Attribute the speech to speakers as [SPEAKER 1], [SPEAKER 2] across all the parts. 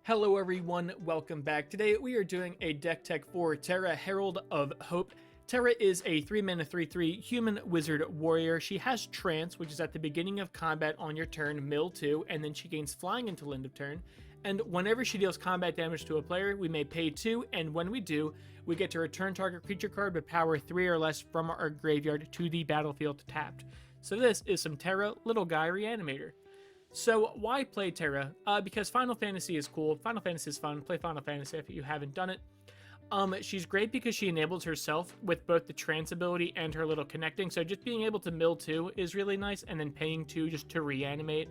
[SPEAKER 1] Hello everyone, welcome back. Today we are doing a deck tech for Terra, Herald of Hope. Terra is a 3-mana 3/3 human wizard warrior. She has Trance, which is at the beginning of combat on your turn, mill 2, and then she gains flying until end of turn. And whenever she deals combat damage to a player, we may pay 2, and when we do, we get to return target creature card with power 3 or less from our graveyard to the battlefield tapped. So this is some Terra Little Guy Reanimator. So why play Terra? Because Final Fantasy is cool. Final Fantasy is fun. Play Final Fantasy if you haven't done it. She's great because she enables herself with both the trance ability and her little connecting. So just being able to mill 2 is really nice, and then paying 2 just to reanimate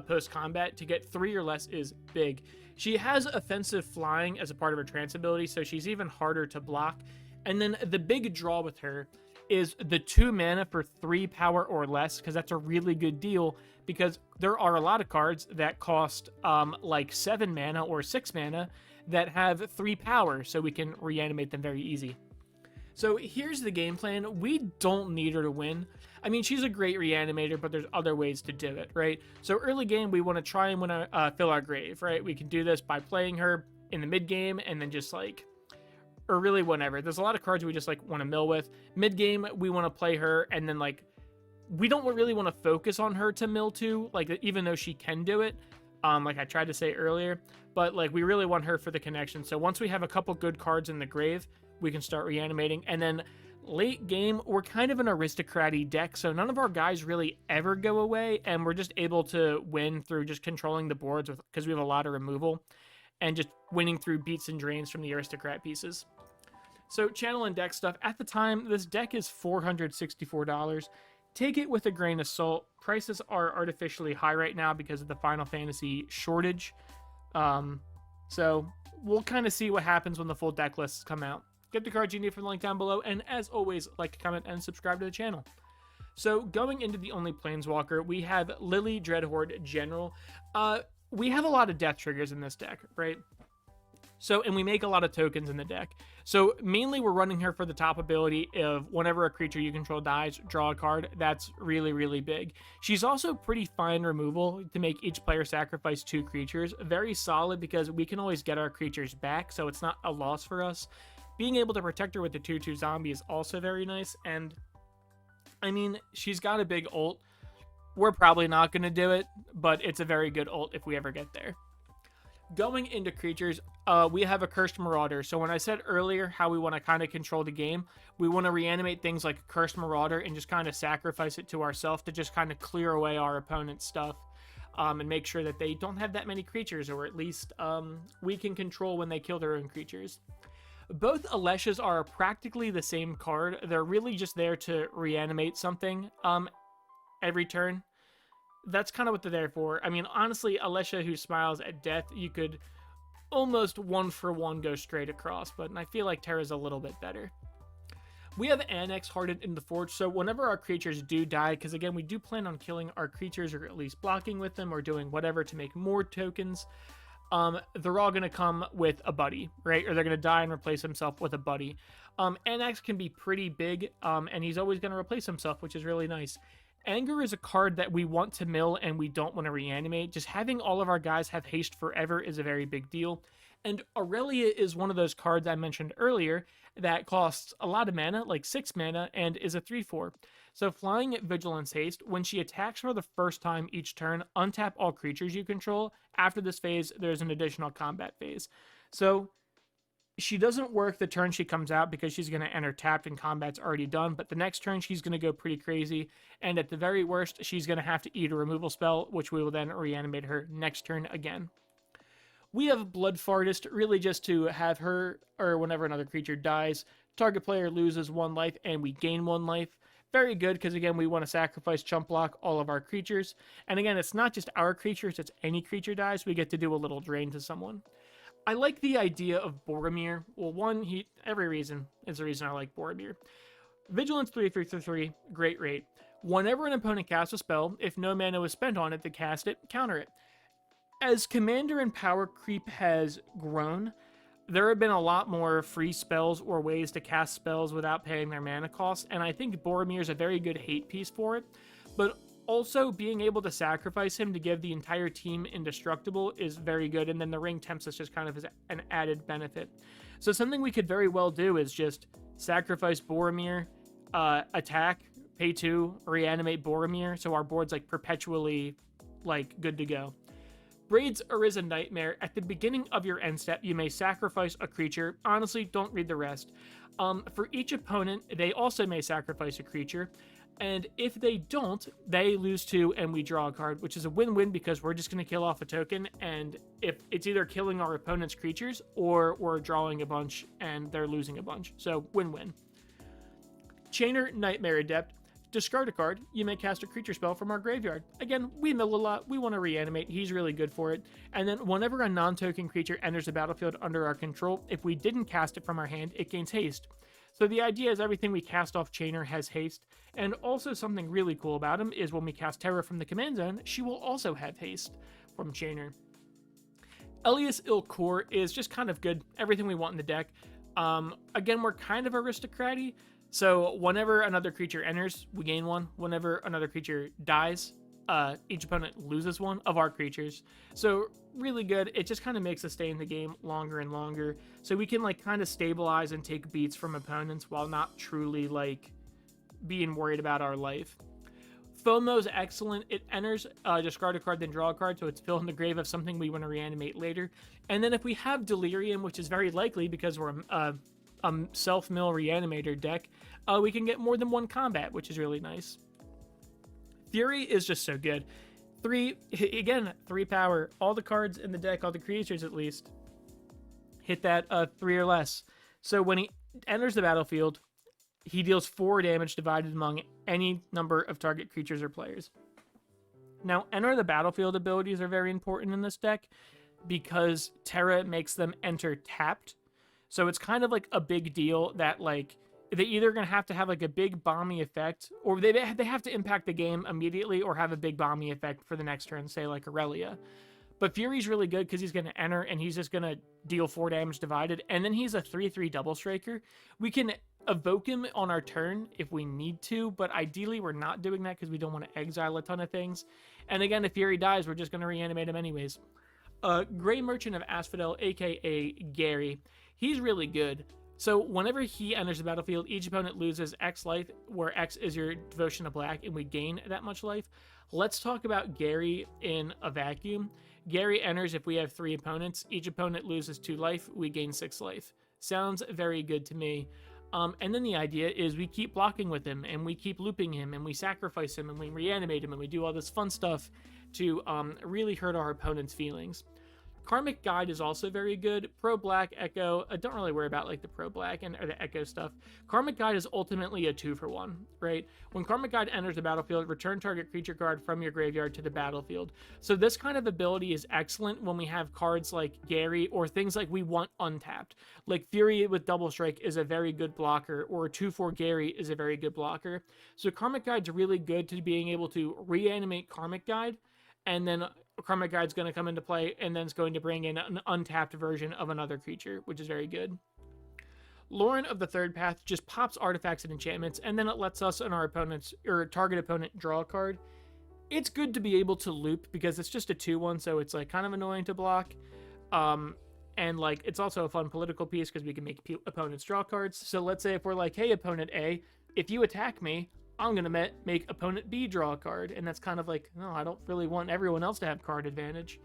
[SPEAKER 1] post-combat to get 3 or less is big. She has offensive flying as a part of her trance ability, so she's even harder to block. And then the big draw with her is the 2 mana for 3 power or less, because that's a really good deal, because there are a lot of cards that cost like 7 mana or 6 mana that have 3 power, so we can reanimate them very easy. So here's the game plan. We don't need her to win. I mean, she's a great reanimator, but there's other ways to do it, right? So early game, we want to try and fill our grave, right? We can do this by playing her in the mid game and then just like, or really whenever. There's a lot of cards we just like want to mill with. Mid game, we want to play her, and then like, we don't really want to focus on her to mill 2, like even though she can do it, like I tried to say earlier, but like we really want her for the connection. So once we have a couple good cards in the grave, we can start reanimating. And then late game, we're kind of an aristocrat-y deck, so none of our guys really ever go away, and we're just able to win through just controlling the boards because we have a lot of removal and just winning through beats and drains from the aristocrat pieces. So channel and deck stuff. At the time, this deck is $464. Take it with a grain of salt. Prices are artificially high right now because of the Final Fantasy shortage. So we'll kind of see what happens when the full deck lists come out. Get the cards you need from the link down below, and as always, like, comment, and subscribe to the channel. So going into the only Planeswalker, we have Lily Dreadhorde General. We have a lot of death triggers in this deck, right? So, and we make a lot of tokens in the deck. So mainly we're running her for the top ability of whenever a creature you control dies, draw a card. That's really, really big. She's also pretty fine removal to make each player sacrifice 2 creatures. Very solid because we can always get our creatures back, so it's not a loss for us. Being able to protect her with the 2/2 zombie is also very nice. And I mean, she's got a big ult. We're probably not going to do it, but it's a very good ult if we ever get there. Going into creatures, we have a Cursed Marauder. So when I said earlier how we want to kind of control the game, we want to reanimate things like a Cursed Marauder and just kind of sacrifice it to ourselves to just kind of clear away our opponent's stuff and make sure that they don't have that many creatures, or at least we can control when they kill their own creatures. Both Aleshas are practically the same card. They're really just there to reanimate something every turn. That's kind of what they're there for. I mean, honestly, Alesha who smiles at death, you could almost 1-for-1 go straight across, but I feel like Terra's a little bit better. We have Annex hardened in the Forge, so whenever our creatures do die, because again, we do plan on killing our creatures or at least blocking with them or doing whatever to make more tokens, they're all going to come with a buddy, right? Or they're going to die and replace himself with a buddy. Annex can be pretty big, and he's always going to replace himself, which is really nice. Anger is a card that we want to mill and we don't want to reanimate. Just having all of our guys have haste forever is a very big deal. And Aurelia is one of those cards I mentioned earlier that costs a lot of mana, like 6 mana, and is a 3/4. So flying at Vigilance Haste, when she attacks for the first time each turn, untap all creatures you control. After this phase, there's an additional combat phase. So she doesn't work the turn she comes out because she's going to enter tapped and combat's already done, but the next turn she's going to go pretty crazy, and at the very worst, she's going to have to eat a removal spell, which we will then reanimate her next turn again. We have Blood Fartist, really just to have her, or whenever another creature dies, target player loses 1 life and we gain 1 life. Very good, because again, we want to sacrifice chump block all of our creatures. And again, it's not just our creatures, it's any creature dies, we get to do a little drain to someone. I like the idea of Boromir. Well, one, every reason is the reason I like Boromir. Vigilance 3/3/3, great rate. Whenever an opponent casts a spell, if no mana was spent on it to cast it, counter it. As commander and power creep has grown, there have been a lot more free spells or ways to cast spells without paying their mana costs, and I think Boromir is a very good hate piece for it. But Also, being able to sacrifice him to give the entire team indestructible is very good, and then the ring temps us just kind of as an added benefit. So something we could very well do is just sacrifice Boromir, attack, pay 2, reanimate Boromir, so our board's like perpetually like good to go. Braid's Arisen Nightmare. At the beginning of your end step, you may sacrifice a creature. Honestly, don't read the rest. For each opponent, they also may sacrifice a creature. And if they don't, they lose 2 and we draw a card, which is a win-win because we're just going to kill off a token. And if it's either killing our opponent's creatures or we're drawing a bunch and they're losing a bunch. So win-win. Chainer Nightmare Adept. Discard a card. You may cast a creature spell from our graveyard. Again, we mill a lot. We want to reanimate. He's really good for it. And then whenever a non-token creature enters the battlefield under our control, if we didn't cast it from our hand, it gains haste. So the idea is everything we cast off Chainer has haste. And also something really cool about him is when we cast Terra from the command zone, she will also have haste from Chainer. Elias Il-Kor is just kind of good. Everything we want in the deck. Again, we're kind of aristocratic. So whenever another creature enters, we gain 1. Whenever another creature dies, each opponent loses 1 of our creatures. So really good. It just kind of makes us stay in the game longer and longer. So we can like kind of stabilize and take beats from opponents while not truly like being worried about our life. FOMO's excellent. It enters, discard a card, then draw a card, so it's filling the grave of something we want to reanimate later. And then if we have Delirium, which is very likely because we're self-mill reanimator deck, we can get more than 1 combat, which is really nice. Fury is just so good. 3 power. All the cards in the deck, all the creatures at least, hit that 3 or less. So when he enters the battlefield, he deals 4 damage divided among any number of target creatures or players. Now, enter the battlefield abilities are very important in this deck because Terra makes them enter tapped. So it's kind of like a big deal that like they either going to have like a big bomby effect, or they have to impact the game immediately or have a big bomby effect for the next turn, say like Aurelia. But Fury's really good because he's going to enter and he's just going to deal 4 damage divided. And then he's a 3/3 double striker. We can evoke him on our turn if we need to, but ideally we're not doing that because we don't want to exile a ton of things. And again, if Fury dies, we're just going to reanimate him anyways. Grey Merchant of Asphodel, aka Gary. He's really good. So whenever he enters the battlefield, each opponent loses X life, where X is your devotion to black, and we gain that much life. Let's talk about Gary in a vacuum. Gary enters if we have 3 opponents. Each opponent loses 2 life. We gain 6 life. Sounds very good to me. And then the idea is we keep blocking with him, and we keep looping him, and we sacrifice him, and we reanimate him, and we do all this fun stuff to really hurt our opponent's feelings. Karmic Guide is also very good. Pro Black, Echo, I don't really worry about like the Pro Black or the Echo stuff. Karmic Guide is ultimately a 2-for-1, right? When Karmic Guide enters the battlefield, return target creature card from your graveyard to the battlefield. So this kind of ability is excellent when we have cards like Gary or things like we want untapped. Like Fury with Double Strike is a very good blocker, or 2/4 Gary is a very good blocker. So Karmic Guide's really good to being able to reanimate Karmic Guide, and then Karmic Guide's going to come into play, and then it's going to bring in an untapped version of another creature, which is very good. Lauren of the Third Path just pops artifacts and enchantments, and then it lets us and our opponents, or target opponent, draw a card. It's good to be able to loop because it's just a 2/1, so it's like kind of annoying to block. And like it's also a fun political piece because we can make opponents draw cards. So let's say if we're like, hey, opponent A, if you attack me, I'm going to make opponent B draw a card. And that's kind of like, no, I don't really want everyone else to have card advantage.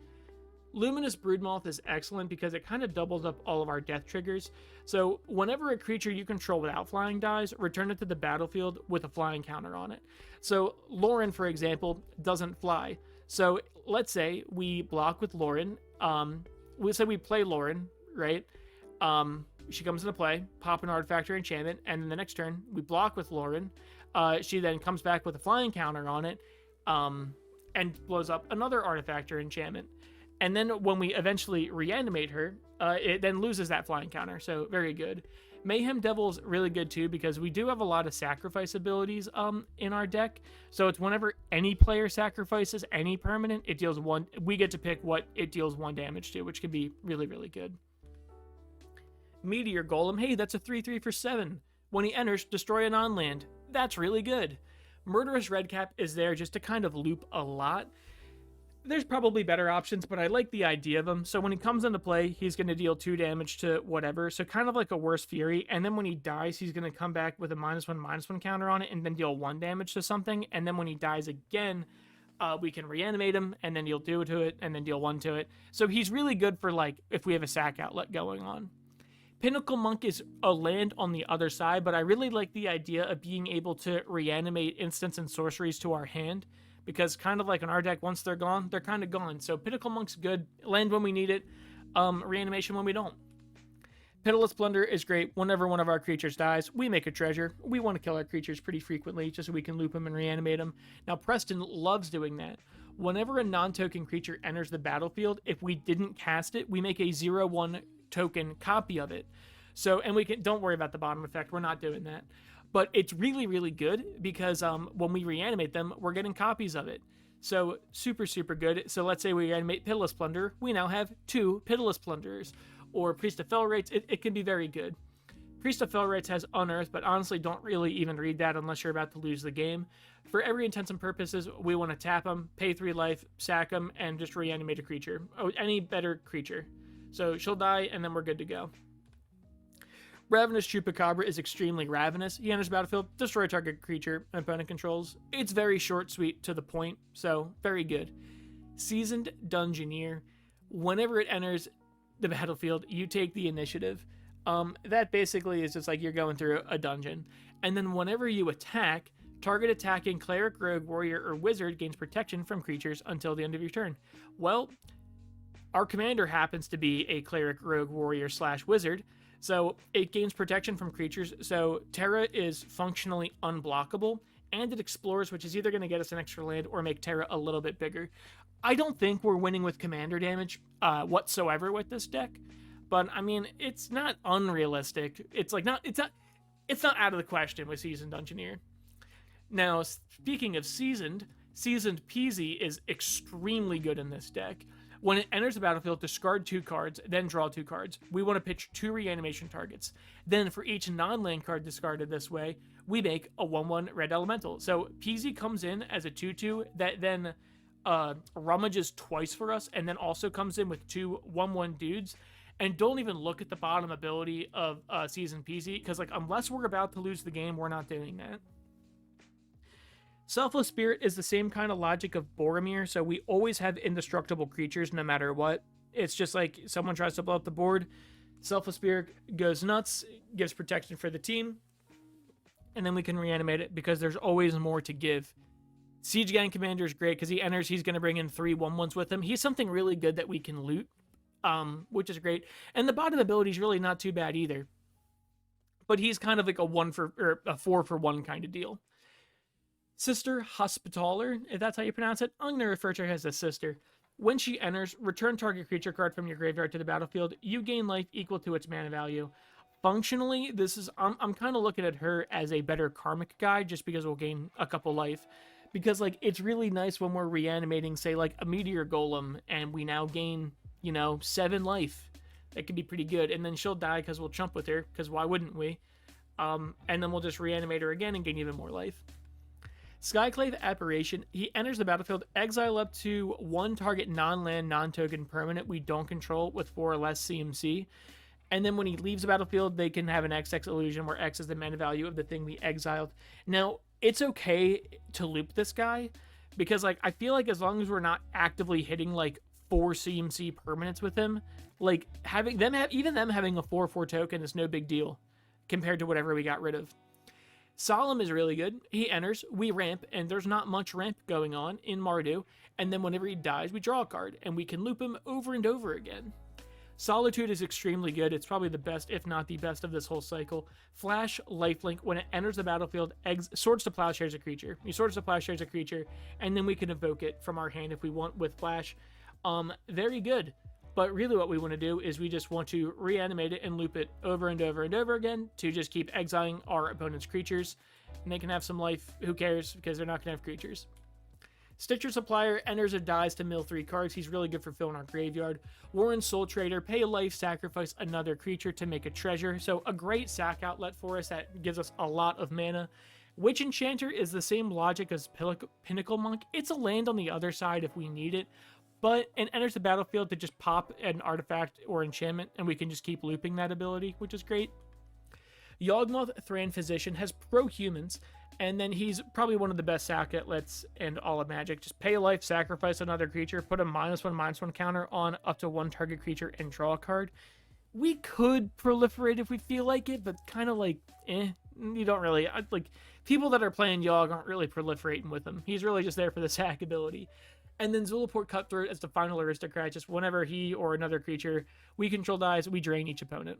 [SPEAKER 1] Luminous Broodmoth is excellent because it kind of doubles up all of our death triggers. So whenever a creature you control without flying dies, return it to the battlefield with a flying counter on it. So Lauren, for example, doesn't fly. So let's say we block with Lauren. We play Lauren, right? She comes into play, pop an artifact or enchantment, and then the next turn we block with Lauren. She then comes back with a flying counter on it, and blows up another artifact or enchantment. And then when we eventually reanimate her, it then loses that flying counter. So very good. Mayhem Devil's really good too because we do have a lot of sacrifice abilities in our deck. So it's whenever any player sacrifices any permanent, it deals 1. We get to pick what it deals 1 damage to, which can be really, really good. Meteor Golem, hey, that's a 3/3 for 7. When he enters, destroy a non-land. That's really good. Murderous Redcap is there just to kind of loop a lot. There's probably better options, but I like the idea of him. So when he comes into play, he's going to deal 2 damage to whatever. So kind of like a Worst Fury. And then when he dies, he's going to come back with a -1/-1 counter on it and then deal 1 damage to something. And then when he dies again, we can reanimate him and then deal 2 to it and then deal 1 to it. So he's really good for like if we have a sack outlet going on. Pinnacle Monk is a land on the other side, but I really like the idea of being able to reanimate instants and sorceries to our hand. Because kind of like in our deck, once they're gone, they're kind of gone. So Pinnacle Monk's good. Land when we need it. Reanimation when we don't. Pitiless Plunder is great. Whenever one of our creatures dies, we make a treasure. We want to kill our creatures pretty frequently just so we can loop them and reanimate them. Now, Preston loves doing that. Whenever a non-token creature enters the battlefield, if we didn't cast it, we make a 0/1 token copy of it. So, and we can, don't worry about the bottom effect. We're not doing that. But it's really, really good because when we reanimate them, we're getting copies of it. So super, super good. So let's say we reanimate Pitiless Plunder. We now have 2 Pitiless Plunderers. Or Priest of Felrates, it can be very good. Priest of Felrates has Unearth, but honestly don't really even read that unless you're about to lose the game. For every intents and purposes, we want to tap them, pay 3 life, sack them, and just reanimate a creature. Oh, any better creature. So she'll die, and then we're good to go. Ravenous Chupacabra is extremely ravenous. He enters the battlefield, destroy target creature an opponent controls. It's very short, sweet, to the point, so very good. Seasoned Dungeoneer. Whenever it enters the battlefield, you take the initiative. That basically is just like you're going through a dungeon. And then whenever you attack, target attacking Cleric, Rogue, Warrior, or Wizard gains protection from creatures until the end of your turn. Well, our commander happens to be a Cleric, Rogue, Warrior / Wizard, so it gains protection from creatures. So Terra is functionally unblockable, and it explores, which is either going to get us an extra land or make Terra a little bit bigger. I don't think we're winning with commander damage whatsoever with this deck, but I mean it's not unrealistic. It's not out of the question with Seasoned Dungeoneer. Now, speaking of Seasoned Peasy is extremely good in this deck. When it enters the battlefield, discard 2 cards, then draw 2 cards. We want to pitch 2 reanimation targets. Then for each non-land card discarded this way, we make a 1/1 red elemental. So Peasy comes in as a 2/2 that then rummages twice for us, and then also comes in with 2 1/1 dudes. And don't even look at the bottom ability of Seasoned Peasy, because like unless we're about to lose the game, we're not doing that. Selfless Spirit is the same kind of logic of Boromir, so we always have indestructible creatures no matter what. It's just like someone tries to blow up the board, Selfless Spirit goes nuts, gives protection for the team, and then we can reanimate it because there's always more to give. Siege Gang Commander is great because he enters, he's going to bring in 3 1/1s with him. He's something really good that we can loot, which is great. And the bottom ability is really not too bad either. But he's kind of like a 4-for-1 kind of deal. Sister Hospitaller, if that's how you pronounce it, I'm going to refer to her as a sister. When she enters, return target creature card from your graveyard to the battlefield. You gain life equal to its mana value. Functionally, I'm kind of looking at her as a better karmic guide just because we'll gain a couple life. Because like it's really nice when we're reanimating, say like a meteor golem, and we now gain 7 life. That could be pretty good. And then she'll die because we'll chump with her, because why wouldn't we? And then we'll just reanimate her again and gain even more life. Skyclave Apparition. He enters the battlefield, exile up to 1 target non-land, non-token permanent we don't control with 4 or less CMC. And then when he leaves the battlefield, they can have an XX illusion where X is the mana value of the thing we exiled. Now, it's okay to loop this guy because like I feel like as long as we're not actively hitting like 4 CMC permanents with him, like having them having a 4/4 token is no big deal compared to whatever we got rid of. Solemn is really good. He enters, we ramp, and there's not much ramp going on in Mardu, and then whenever he dies, we draw a card, and we can loop him over and over again. Solitude is extremely good. It's probably the best, if not the best, of this whole cycle. Flash Lifelink, when it enters the battlefield, Swords to Plowshares a creature. He Swords to Plowshares a creature, and then we can evoke it from our hand if we want with Flash. Very good. But really what we want to do is we just want to reanimate it and loop it over and over and over again to just keep exiling our opponent's creatures. And they can have some life, who cares, because they're not going to have creatures. Stitcher Supplier enters or dies to mill 3 cards. He's really good for filling our graveyard. Warren Soul Trader, pay a life, sacrifice another creature to make a treasure. So a great sack outlet for us that gives us a lot of mana. Witch Enchanter is the same logic as Pinnacle Monk. It's a land on the other side if we need it, but it enters the battlefield to just pop an artifact or enchantment, and we can just keep looping that ability, which is great. Yawgmoth Thran Physician has pro-humans, and then he's probably one of the best sack outlets in all of Magic. Just pay a life, sacrifice another creature, put a -1/-1 counter on up to one target creature, and draw a card. We could proliferate if we feel like it, but kind of like, you don't really, like, people that are playing Yogg aren't really proliferating with him. He's really just there for the sack ability. And then Zulaport Cutthroat as the final aristocrat, just whenever he or another creature we control dies, we drain each opponent.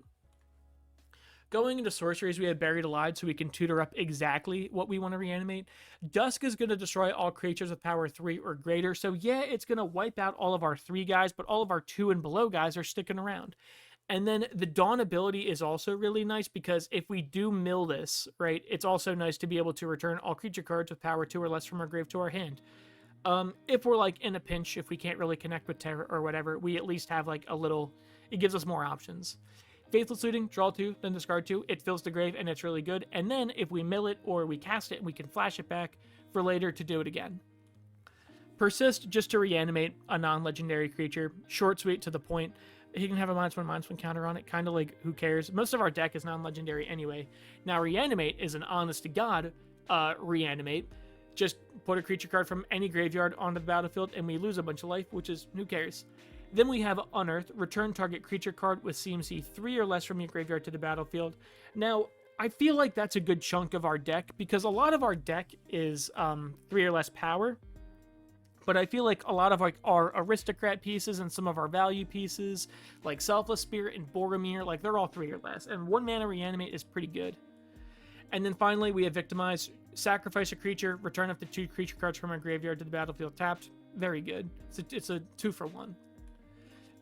[SPEAKER 1] Going into sorceries, we have Buried Alive, so we can tutor up exactly what we want to reanimate. Dusk is going to destroy all creatures with power 3 or greater, so yeah, it's going to wipe out all of our 3 guys, but all of our 2 and below guys are sticking around. And then the Dawn ability is also really nice, because if we do mill this, right, it's also nice to be able to return all creature cards with power 2 or less from our grave to our hand. If we're like in a pinch, if we can't really connect with Terra or whatever, we at least have like a little, it gives us more options. Faithless Looting, draw 2, then discard 2. It fills the grave, and it's really good. And then if we mill it or we cast it, we can flash it back for later to do it again. Persist, just to reanimate a non-legendary creature. Short, sweet, to the point. He can have a -1/-1 counter on it. Kind of like, who cares? Most of our deck is non-legendary anyway. Now, Reanimate is an honest-to-God reanimate. Just put a creature card from any graveyard onto the battlefield, and we lose a bunch of life, which is, who cares? Then we have Unearth, return target creature card with CMC 3 or less from your graveyard to the battlefield. Now, I feel like that's a good chunk of our deck, because a lot of our deck is 3 or less power, but I feel like a lot of like our aristocrat pieces and some of our value pieces, like Selfless Spirit and Boromir, like they're all 3 or less, and 1 mana reanimate is pretty good. And then finally, we have Victimize, sacrifice a creature, return up to 2 creature cards from our graveyard to the battlefield tapped. Very good. It's a 2-for-1.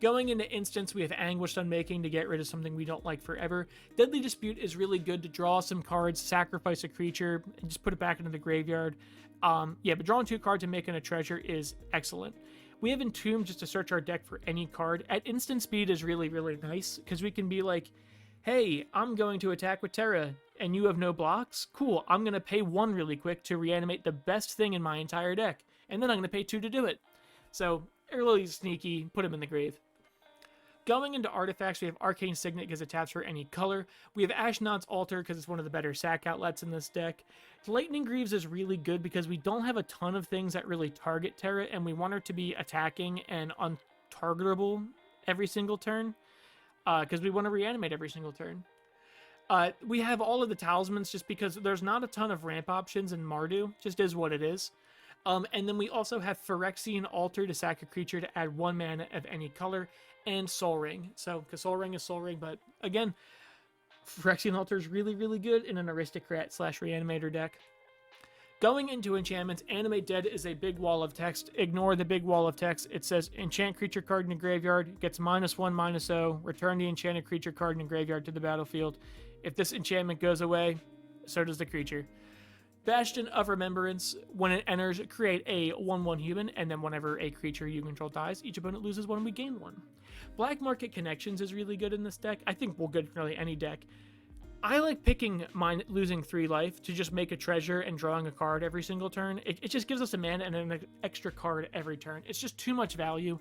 [SPEAKER 1] Going into Instance, we have Anguished Unmaking to get rid of something we don't like forever. Deadly Dispute is really good to draw some cards, sacrifice a creature, and just put it back into the graveyard. Yeah, but drawing 2 cards and making a treasure is excellent. We have Entomb just to search our deck for any card. At instant speed is really, really nice, because we can be like, hey, I'm going to attack with Terra, and you have no blocks? Cool, I'm going to pay 1 really quick to reanimate the best thing in my entire deck, and then I'm going to pay 2 to do it. So, really sneaky, put him in the grave. Going into artifacts, we have Arcane Signet because it taps for any color. We have Ashnod's Altar because it's one of the better sack outlets in this deck. Lightning Greaves is really good because we don't have a ton of things that really target Terra, and we want her to be attacking and untargetable every single turn, because we want to reanimate every single turn. We have all of the talismans just because there's not a ton of ramp options in Mardu, just is what it is. And then we also have Phyrexian Altar to sack a creature to add 1 mana of any color, and Soul Ring. So, because Soul Ring is Soul Ring, but again, Phyrexian Altar is really, really good in an Aristocrat/Reanimator deck. Going into enchantments, Animate Dead is a big wall of text. Ignore the big wall of text. It says, enchant creature card in the graveyard, gets -1/-0, return the enchanted creature card in the graveyard to the battlefield. If this enchantment goes away, so does the creature. Bastion of Remembrance, when it enters, create a 1/1 human, and then whenever a creature you control dies, each opponent loses 1 and we gain 1. Black Market Connections is really good in this deck. I think we're good in really any deck. I like picking mine losing 3 life to just make a treasure and drawing a card every single turn. It just gives us a mana and an extra card every turn. It's just too much value.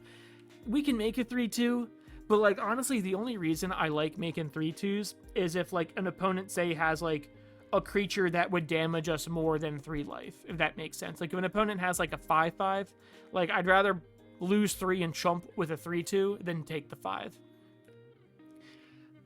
[SPEAKER 1] We can make a 3/2, but like honestly, the only reason I like making 3/2s is if like an opponent, say, has like a creature that would damage us more than 3 life, if that makes sense. Like if an opponent has like a 5/5, like I'd rather lose 3 and chump with a 3/2 than take the 5.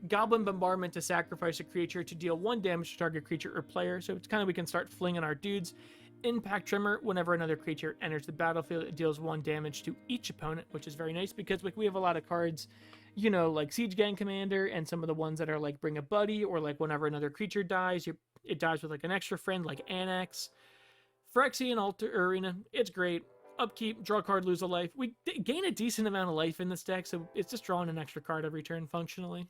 [SPEAKER 1] Goblin Bombardment to sacrifice a creature to deal 1 damage to target creature or player, so it's kind of we can start flinging our dudes. Impact Tremor, whenever another creature enters the battlefield, it deals 1 damage to each opponent, which is very nice because like we have a lot of cards, you know, like Siege Gang Commander and some of the ones that are like Bring a Buddy, or like whenever another creature dies, it dies with like an extra friend like Annex. Phyrexian Altar Arena, it's great. Upkeep, draw a card, lose a life. We gain a decent amount of life in this deck, so it's just drawing an extra card every turn functionally.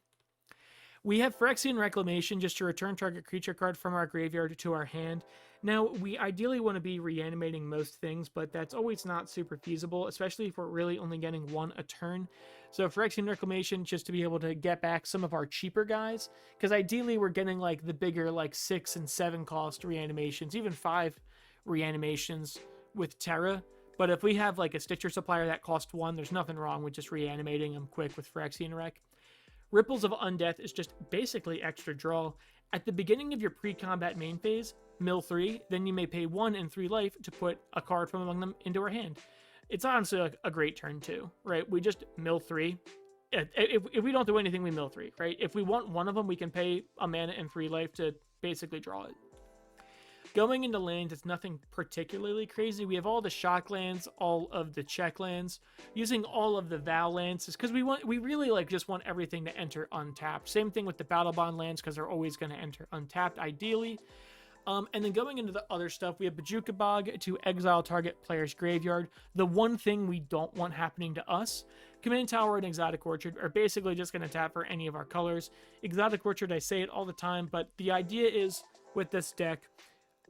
[SPEAKER 1] We have Phyrexian Reclamation just to return target creature card from our graveyard to our hand. Now, we ideally want to be reanimating most things, but that's always not super feasible, especially if we're really only getting one a turn. So Phyrexian Reclamation just to be able to get back some of our cheaper guys, because ideally we're getting like the bigger like 6 and 7 cost reanimations, even 5 reanimations with Terra. But if we have like a Stitcher supplier that costs 1, there's nothing wrong with just reanimating them quick with Phyrexian Rec. Ripples of Undeath is just basically extra draw. At the beginning of your pre-combat main phase, mill 3, then you may pay 1 and 3 life to put a card from among them into our hand. It's honestly like a great turn too, right? We just mill 3. If we don't do anything, we mill 3, right? If we want one of them, we can pay a mana and 3 life to basically draw it. Going into lands, it's nothing particularly crazy. We have all the shock lands, all of the check lands, using all of the Val lands, because we really like just want everything to enter untapped. Same thing with the Battle Bond lands, because they're always going to enter untapped, ideally. And then going into the other stuff, we have Bajuka Bog to exile target player's graveyard. The one thing we don't want happening to us, Command Tower and Exotic Orchard are basically just going to tap for any of our colors. Exotic Orchard, I say it all the time, but the idea is with this deck,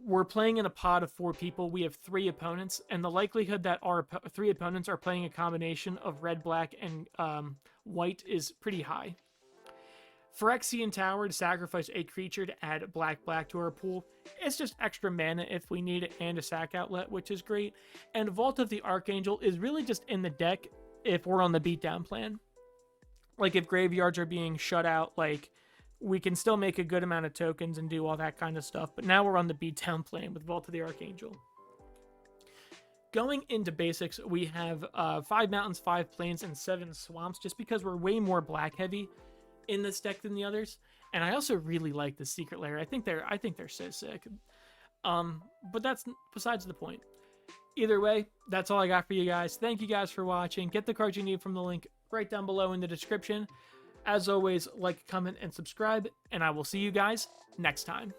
[SPEAKER 1] we're playing in a pod of 4 people. We have 3 opponents, and the likelihood that our 3 opponents are playing a combination of red, black, and white is pretty high. Phyrexian Tower to sacrifice a creature to add black to our pool. It's just extra mana if we need it, and a sack outlet, which is great. And Vault of the Archangel is really just in the deck if we're on the beatdown plan. Like if graveyards are being shut out, like we can still make a good amount of tokens and do all that kind of stuff, but now we're on the beatdown plan with Vault of the Archangel. Going into basics, we have 5 mountains, 5 plains, and 7 swamps, just because we're way more black heavy in this deck than the others. And I also really like the Secret Lair. I think they're so sick. But that's besides the point. Either way, that's all I got for you guys. Thank you guys for watching. Get the cards you need from the link right down below in the description. As always, like, comment, and subscribe, and I will see you guys next time.